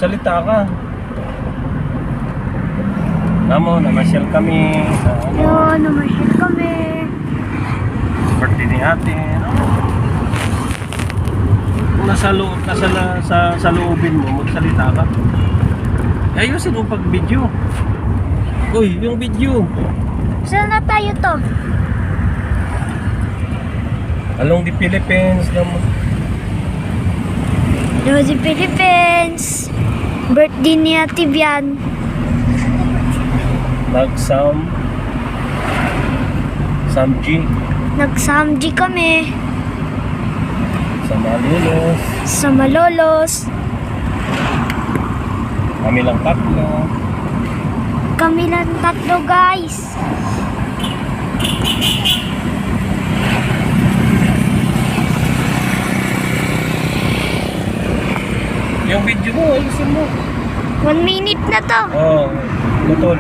Magsalita ka. Namo, namasyal kami sa Yun, namasyal kami. birthday ni ate. Kung nasa loob, sa loobin mo, magsalita ka. Ayusin mo pag video. Uy, yung video. Saan na tayo to? Along the Philippines naman. Rosie Philippines. Birthday ni Ate Bian. Samji Nagsamji kami sa Malolos. sa Malolos. Kami lang tatlo. Kami lang tatlo, guys. Yung video mo, ayusin mo. 1 minute na to. Oo, putol.